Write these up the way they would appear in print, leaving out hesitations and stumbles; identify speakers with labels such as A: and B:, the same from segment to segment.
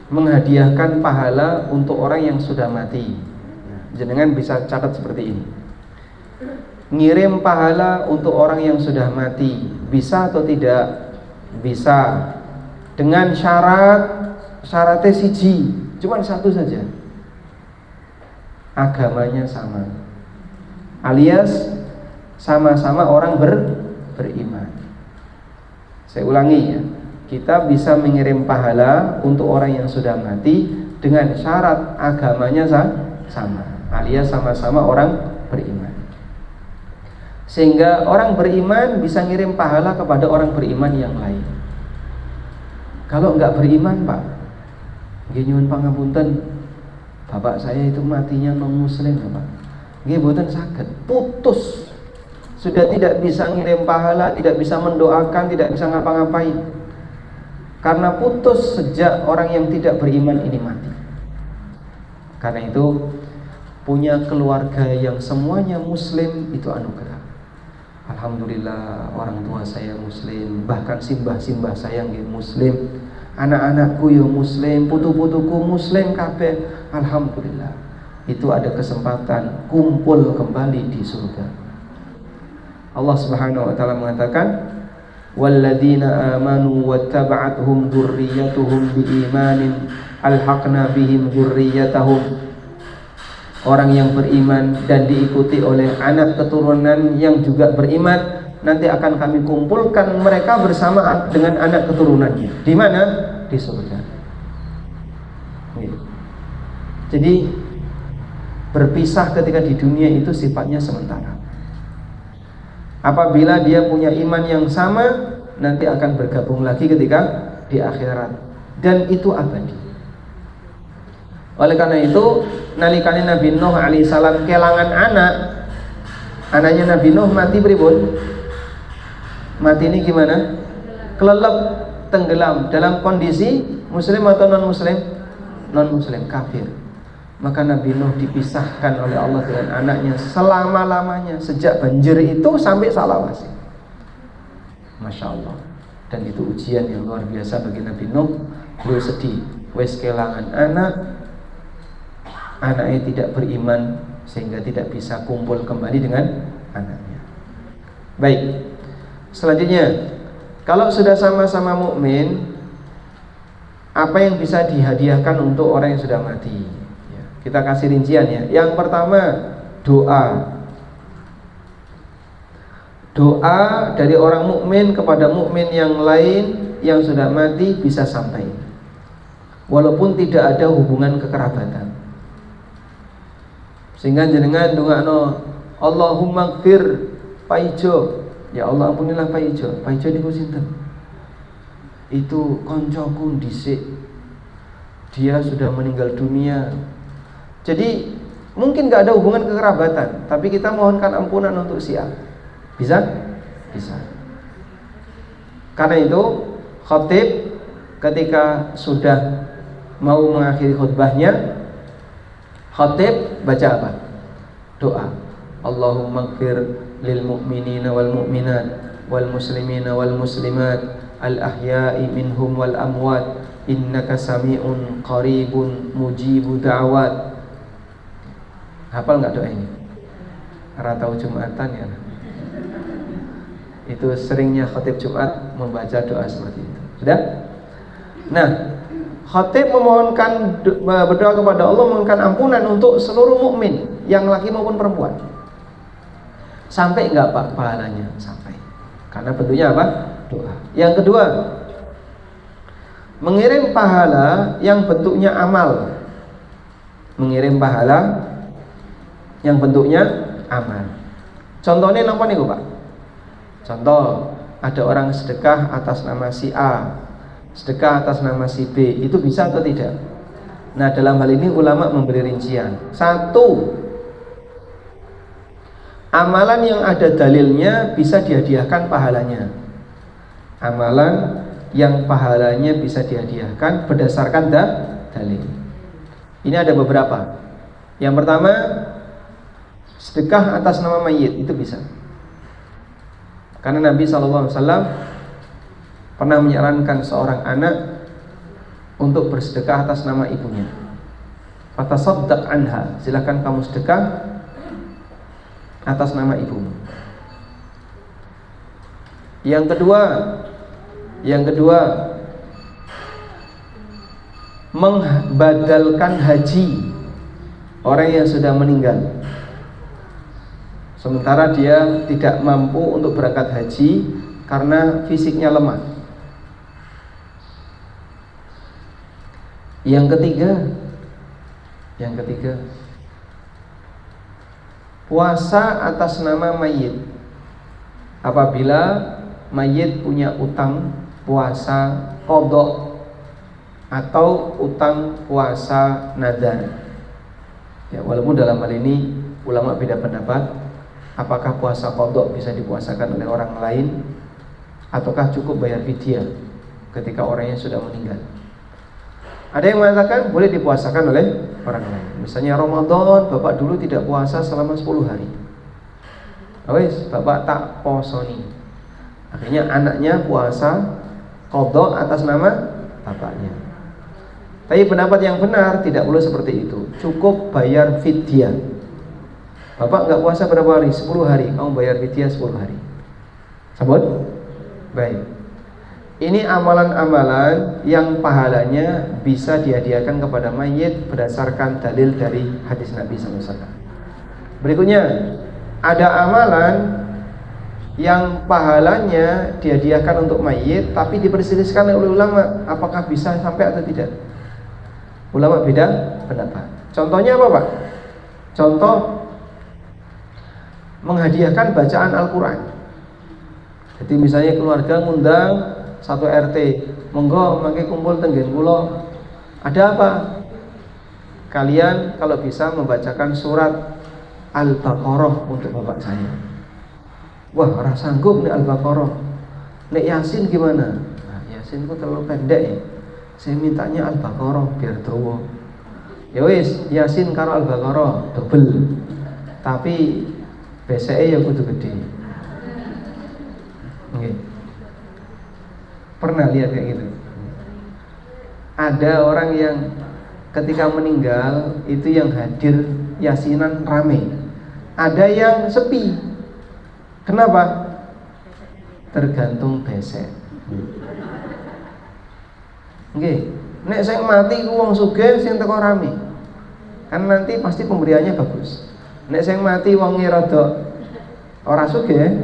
A: menghadiahkan pahala untuk orang yang sudah mati. Jenengan bisa catat seperti ini. Ngirim pahala untuk orang yang sudah mati, bisa atau tidak? Bisa. Dengan syaratnya siji, cuma satu saja. Agamanya sama. Alias sama-sama orang beriman. Saya ulangi ya. Kita bisa mengirim pahala untuk orang yang sudah mati dengan syarat agamanya sama, alias sama-sama orang beriman. Sehingga orang beriman bisa ngirim pahala kepada orang beriman yang lain. Kalau enggak beriman, Pak, nggih nyuwun pangapunten, bapak saya itu matinya non muslim, Pak. Nggih mboten saged, putus. Sudah tidak bisa ngirim pahala, tidak bisa mendoakan, tidak bisa ngapa-ngapain. Karena putus sejak orang yang tidak beriman ini mati. Karena itu punya keluarga yang semuanya muslim itu anugerah. Alhamdulillah orang tua saya muslim, bahkan simbah-simbah saya nggih muslim, anak-anakku yo muslim, putu-putuku muslim kabeh. Alhamdulillah. Itu ada kesempatan kumpul kembali di surga. Allah Subhanahu wa taala mengatakan, walladzina amanu wattaba'athum dzurriyyatuhum biimanin alhaqna bihim dzurriyyatahum. Orang yang beriman dan diikuti oleh anak keturunan yang juga beriman, nanti akan kami kumpulkan mereka bersama dengan anak keturunannya. Di mana? Di surga. Jadi berpisah ketika di dunia itu sifatnya sementara. Apabila dia punya iman yang sama, nanti akan bergabung lagi ketika di akhirat, dan itu abadi. Oleh karena itu, nalikane Nabi Nuh alaihissalam kelangan anaknya Nabi Nuh mati pripun? Mati ini gimana? Kelelep, tenggelam dalam kondisi muslim atau non muslim? Non muslim, kafir. Maka Nabi Nuh dipisahkan oleh Allah dengan anaknya selama-lamanya, sejak banjir itu sampai salawasi. Masya Allah. Dan itu ujian yang luar biasa bagi Nabi Nuh. Beliau sedih, wes kelangan anaknya tidak beriman, sehingga tidak bisa kumpul kembali dengan anaknya. Baik, selanjutnya, kalau sudah sama-sama mukmin, apa yang bisa dihadiahkan untuk orang yang sudah mati? Kita kasih rincian ya. Yang pertama, doa. Doa dari orang mukmin kepada mukmin yang lain yang sudah mati bisa sampai, walaupun tidak ada hubungan kekerabatan. Sehingga jenengan ndongakno, Allahumma gfir Pak Ijo. Ya Allah ampunilah Pak Ijo. Pak Ijo niku sinten? Itu koncoku dhisik. Dia sudah meninggal dunia. Jadi mungkin gak ada hubungan kekerabatan, tapi kita mohonkan ampunan untuk si A. Bisa? Bisa. Karena itu khatib ketika sudah mau mengakhiri khutbahnya, khatib baca apa? Doa. Allahumma gfir lil mu'minina wal mu'minat wal muslimina wal muslimat al ahya'i minhum wal amwat innaka sami'un qaribun mujibu da'wat. Hafal nggak doa ini? Ratau Jumatan ya. Itu seringnya khatib Jumat membaca doa seperti itu. Sudah? Nah, khatib memohonkan berdoa kepada Allah, memohonkan ampunan untuk seluruh mukmin, yang laki maupun perempuan. Sampai nggak Pak pahalanya? Sampai. Karena bentuknya apa? Doa. Yang kedua, mengirim pahala yang bentuknya amal. Mengirim pahala yang bentuknya amal. Contohnya napa niku, Pak? Contoh, ada orang sedekah atas nama si A, sedekah atas nama si B, itu bisa atau tidak? Nah, dalam hal ini ulama memberi rincian. Satu, amalan yang ada dalilnya bisa dihadiahkan pahalanya. Amalan yang pahalanya bisa dihadiahkan berdasarkan dalil. Ini ada beberapa. Yang pertama, sedekah atas nama mayit, itu bisa. Karena Nabi SAW pernah menyarankan seorang anak untuk bersedekah atas nama ibunya. Fatasaddaq anha, silakan kamu sedekah atas nama ibumu. Yang kedua, membadalkan haji orang yang sudah meninggal, sementara dia tidak mampu untuk berangkat haji karena fisiknya lemah. Yang ketiga, puasa atas nama mayit. Apabila mayit punya utang puasa qadha atau utang puasa nadar. Ya, walaupun dalam hal ini ulama beda pendapat, apakah puasa qadha bisa dipuasakan oleh orang lain ataukah cukup bayar fidyah ketika orangnya sudah meninggal. Ada yang mengatakan boleh dipuasakan oleh orang lain. Misalnya Ramadan, bapak dulu tidak puasa selama 10 hari. Wes, bapak tak posoni. Akhirnya anaknya puasa qadha atas nama bapaknya. Tapi pendapat yang benar tidak boleh seperti itu. Cukup bayar fidyah. Bapak enggak puasa berapa hari? 10 hari. Kamu bayar fidyah 10 hari. Sabut? Baik. Ini amalan-amalan yang pahalanya bisa dihadiahkan kepada mayit berdasarkan dalil dari hadis Nabi SAW. Berikutnya, ada amalan yang pahalanya dihadiahkan untuk mayit tapi diperselisihkan oleh ulama apakah bisa sampai atau tidak. Ulama beda pendapat. Contohnya apa, Pak? Contoh menghadiahkan bacaan Al-Quran. Jadi misalnya keluarga ngundang satu RT, monggo mangke kumpul tenggen kula. Ada apa? Kalian kalau bisa membacakan surat Al-Baqarah untuk bapak saya. Wah, ora sanggup nih Al-Baqarah. Nek Yasin gimana? Nah, Yasin ku terlalu pendek ya. Saya mintanya Al-Baqarah biar dawa. Ya wis, Yasin karo Al-Baqarah double. Tapi beseke ya kudu gede. Nggih. Pernah lihat kayak gitu? Ada orang yang ketika meninggal itu yang hadir yasinan rame. Ada yang sepi. Kenapa? Tergantung besek. Nggih, nek sing mati ku wong sugih sing teko rame. Kan nanti pasti pemberiannya bagus. Nek sing mati wong rada ora sugih,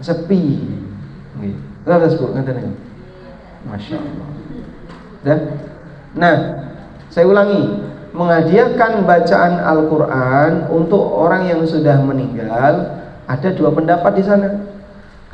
A: sepi. Nggih. Terus Bu, ngeten niku. Masyaallah. Dah. Nah, saya ulangi, menghadiahkan bacaan Al-Qur'an untuk orang yang sudah meninggal ada dua pendapat di sana.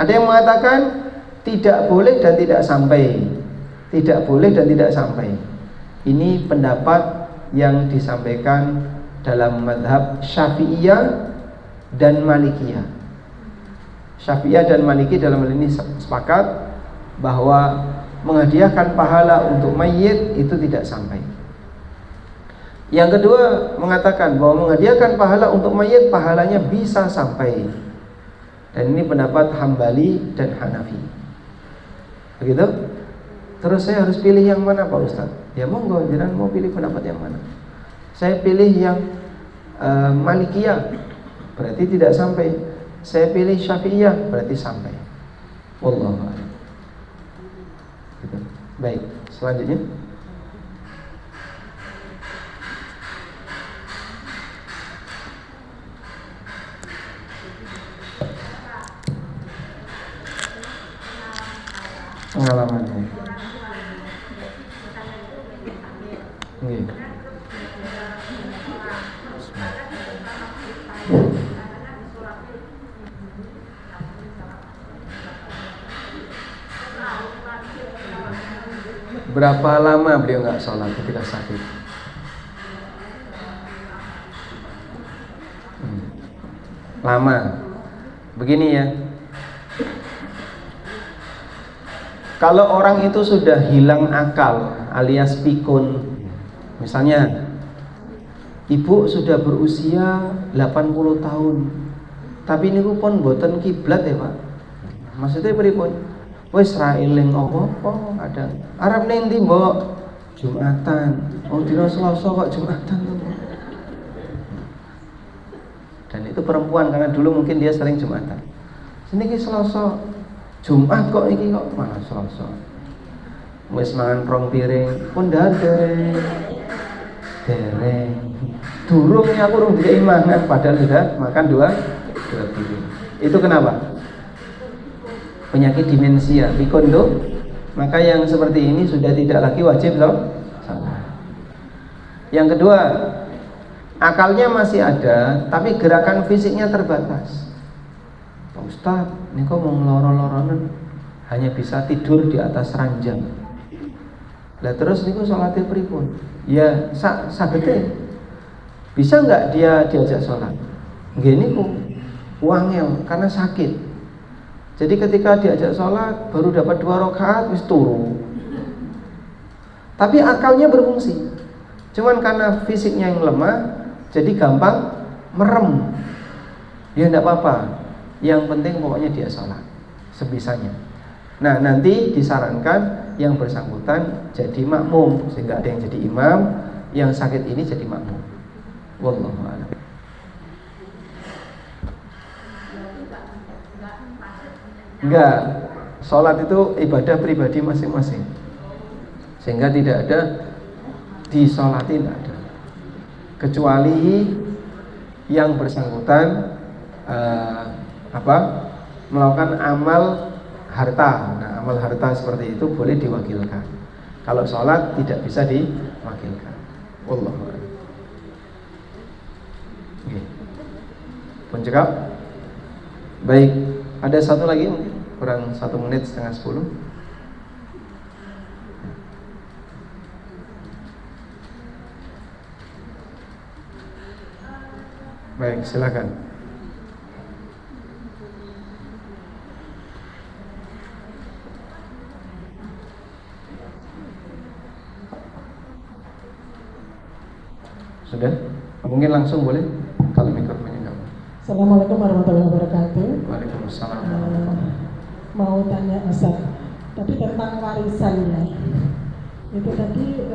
A: Ada yang mengatakan tidak boleh dan tidak sampai. Tidak boleh dan tidak sampai. Ini pendapat yang disampaikan dalam mazhab Syafi'iyah dan Malikiyah. Syafi'iyah dan Maliki dalam hal ini sepakat bahwa menghadiahkan pahala untuk mayit itu tidak sampai. Yang kedua mengatakan bahwa menghadiahkan pahala untuk mayit pahalanya bisa sampai. Dan ini pendapat Hambali dan Hanafi. Begitu? Terus saya harus pilih yang mana Pak Ustaz? Ya monggo, jangan mau pilih pendapat yang mana. Saya pilih yang Malikiyah, berarti tidak sampai. Saya pilih Syafi'iyah, berarti sampai. Wallahu a'lam. Gitu. Baik, selanjutnya. Pengalamannya. Nggih. Berapa lama beliau nggak sholat ketika sakit? Lama. Begini ya. Kalau orang itu sudah hilang akal alias pikun, misalnya ibu sudah berusia 80 tahun, tapi ini pun boten kiblat ya Pak. Maksudnya pripun? Wis ra eling apa-apa kadang. Arep ning ndi, Mbok? Jumatan. Oh, dina Selasa kok Jumatan tuh. Dan itu perempuan karena dulu mungkin dia sering Jumatan. Sini ki Selasa, Jumat kok iki kok malah Selasa. Wis mangan rong piring pun dereng. Durungnya aku urung dikei mangan padahal sudah makan dua piring. Itu kenapa? Penyakit demensia, pikondo. Maka yang seperti ini sudah tidak lagi wajib loh salat. Yang kedua, akalnya masih ada, tapi gerakan fisiknya terbatas. Pak Ustadz, ini kok mau ngeloro-loronan, hanya bisa tidur di atas ranjang. Lah terus niku sholatnya pripun? Ya sagete. Bisa nggak dia diajak sholat? Nggih niku wangel karena sakit. Jadi ketika diajak sholat baru dapat 2 rakaat wis turu. Tapi akalnya berfungsi. Cuman karena fisiknya yang lemah, jadi gampang merem. Ya enggak apa-apa. Yang penting pokoknya dia sholat sebisanya. Nah nanti disarankan yang bersangkutan jadi makmum sehingga ada yang jadi imam, yang sakit ini jadi makmum. Wallahu a'lam. Enggak, sholat itu ibadah pribadi masing-masing, sehingga tidak ada disolati, tidak ada, kecuali yang bersangkutan melakukan amal harta. Nah, amal harta seperti itu boleh diwakilkan. Kalau sholat tidak bisa diwakilkan. Wallahu a'lam. Oke. Pun cekap. Baik. Ada satu lagi mungkin kurang 1 menit setengah 10. Baik, silakan. Sudah? Mungkin langsung boleh kalau mikrofonnya enggak.
B: Assalamualaikum warahmatullahi wabarakatuh.
A: Waalaikumsalam.
B: Mau tanya Ustaz, tapi tentang warisan ya. Itu tadi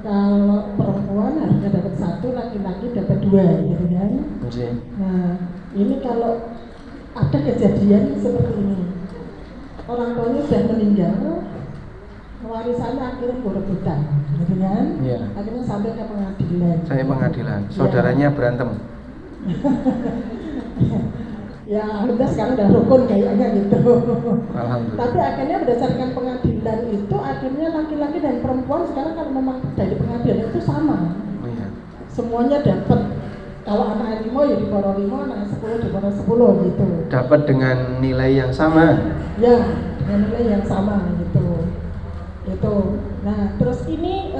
B: kalau perempuan harusnya dapat 1, laki-laki dapat 2, gitu kan? Nah, ini kalau ada kejadian seperti ini, orang tuanya sudah meninggal, warisannya akhirnya berebutan, gitu kan?
A: Iya.
B: Akhirnya sampai ke pengadilan.
A: Saya pengadilan, saudaranya berantem.
B: Ya, udah sekarang udah rukun kayaknya gitu.
A: Alhamdulillah.
B: Tapi akhirnya berdasarkan pengadilan itu, akhirnya laki-laki dan perempuan sekarang kalau memang dari pengadilan itu sama.
A: Iya.
B: Semuanya dapat. Kalau anak 5 ya di bawah 5, anak 10 di bawah 10 gitu.
A: Dapat dengan nilai yang sama.
B: Ya, dengan nilai yang sama gitu. Itu. Nah, terus ini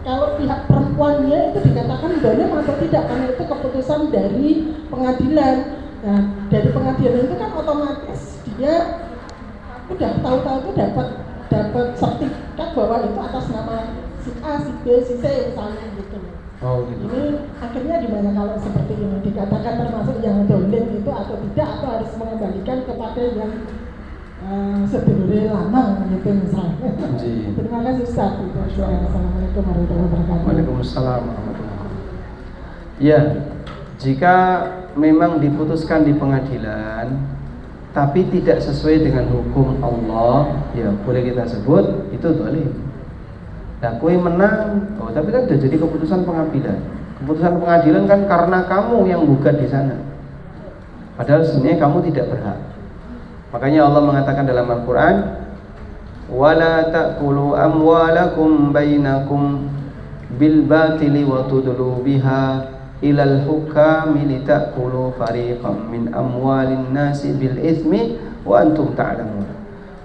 B: kalau pihak perempuannya itu dikatakan dolim atau tidak, karena itu keputusan dari pengadilan. Nah, dari pengadilan itu kan otomatis dia udah tahu-tahu itu dapat sertifikat bahwa itu atas nama si A, si B, si C misalnya gitu.
A: Oh gitu.
B: Ini akhirnya gimana kalau seperti ini, dikatakan termasuk yang dolim itu atau tidak, atau harus mengembalikan kepada yang sedulure lanang gitu misalnya. Terima kasih Ustaz. Assalamualaikum warahmatullahi wabarakatuh.
A: Waalaikumsalam warahmatullahi wabarakatuh. Ya, jika memang diputuskan di pengadilan tapi tidak sesuai dengan hukum Allah, ya boleh kita sebut itu zalim. Nah, kue menang, tapi kan sudah jadi keputusan pengadilan. Keputusan pengadilan kan karena kamu yang gugat di sana. Padahal sebenarnya kamu tidak berhak. Makanya Allah mengatakan dalam Al-Quran, وَلَا تَأْكُلُوا أَمْوَالَكُمْ بَيْنَكُمْ بِالْبَاطِلِ وَتُدْلُوا بِهَا إِلَى الْحُكَّامِ لِتَأْكُلُوا فَرِيقًا مِنْ أَمْوَالِ النَّاسِ بِالْإِثْمِ وَأَنْتُمْ تَعْلَمُونَ.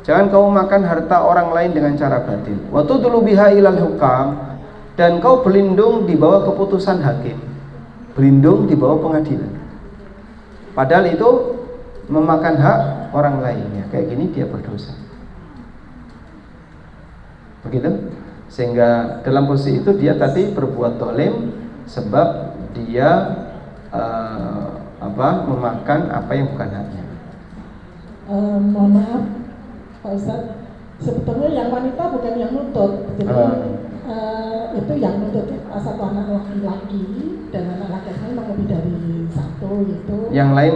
A: Jangan kau makan harta orang lain dengan cara batil. وَتُدْلُوا بِهَا إِلَى الْحُكَّامِ, dan kau berlindung di bawah keputusan hakim, berlindung di bawah pengadilan. Padahal itu memakan hak orang lainnya, kayak gini dia berdosa. Begitu? Sehingga dalam posisi itu dia tadi berbuat zalim sebab dia memakan apa yang bukan haknya.
B: Mohon maaf, Pak Ustadz, sebetulnya yang wanita bukan yang nuntut, jadi itu yang nuntut satu anak laki-laki dan anak laki-laki memang lebih dari satu itu.
A: Yang lain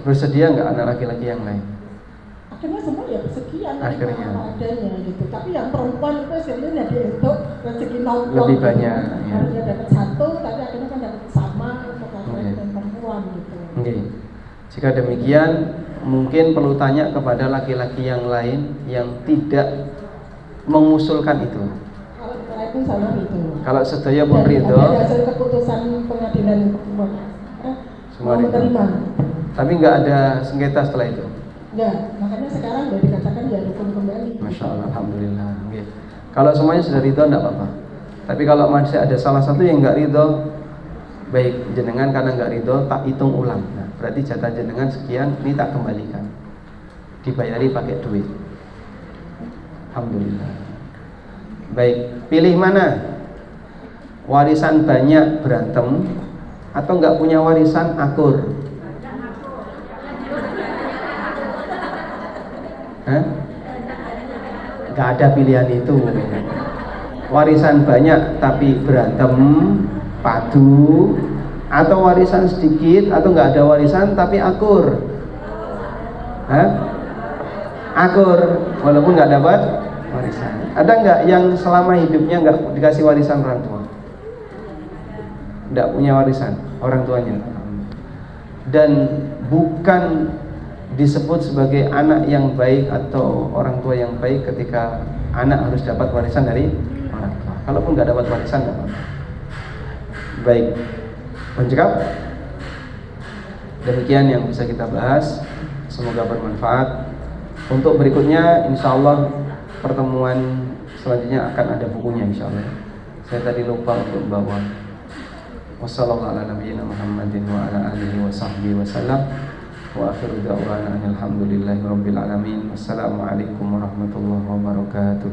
A: bersedia nggak anak laki-laki yang lain?
B: Akhirnya semua ya sekian
A: Akhirnya
B: adanya gitu. Tapi yang perempuan itu sebenarnya dia itu rezeki nongkrong
A: lebih banyak.
B: Ya. Harusnya dapat satu, tapi akhirnya kan dapat sama laki-laki dan perempuan gitu.
A: Okay. Jika demikian, mungkin perlu tanya kepada laki-laki yang lain yang tidak mengusulkan itu.
B: Kalau kita lain pun sama itu.
A: Kalau sedaya pun ridho.
B: Ada hasil keputusan pengadilan
A: Semua
B: menerima.
A: Tapi nggak ada sengketa setelah itu.
B: Enggak, makanya sekarang udah dikatakan ya dukung kembali.
A: Masya Allah, alhamdulillah. Okay. Kalau semuanya sudah ridho, enggak apa-apa. Tapi kalau masih ada salah satu yang nggak ridho, baik jenengan karena nggak ridho tak hitung ulang. Nah, berarti jatah jenengan sekian, ini tak kembalikan. Dibayari pakai duit. Alhamdulillah. Baik, pilih mana? Warisan banyak berantem atau nggak punya warisan akur? Nggak ada pilihan itu. Warisan banyak tapi berantem padu, atau warisan sedikit atau nggak ada warisan tapi akur. Akur walaupun nggak dapat warisan. Ada nggak yang selama hidupnya nggak dikasih warisan orang tua? Nggak punya warisan orang tuanya, dan bukan disebut sebagai anak yang baik atau orang tua yang baik ketika anak harus dapat warisan dari orang tua. Kalaupun nggak dapat warisan, nggak apa-apa. Baik, mencekap. Demikian yang bisa kita bahas. Semoga bermanfaat. Untuk berikutnya, insya Allah pertemuan selanjutnya akan ada bukunya, insya Allah. Saya tadi lupa untuk bawa. Wassalamualaikum warahmatullahi wabarakatuh. Wa akhiru da'wana alhamdulillahi rabbil alamin. Wassalamualaikum warahmatullahi wabarakatuh.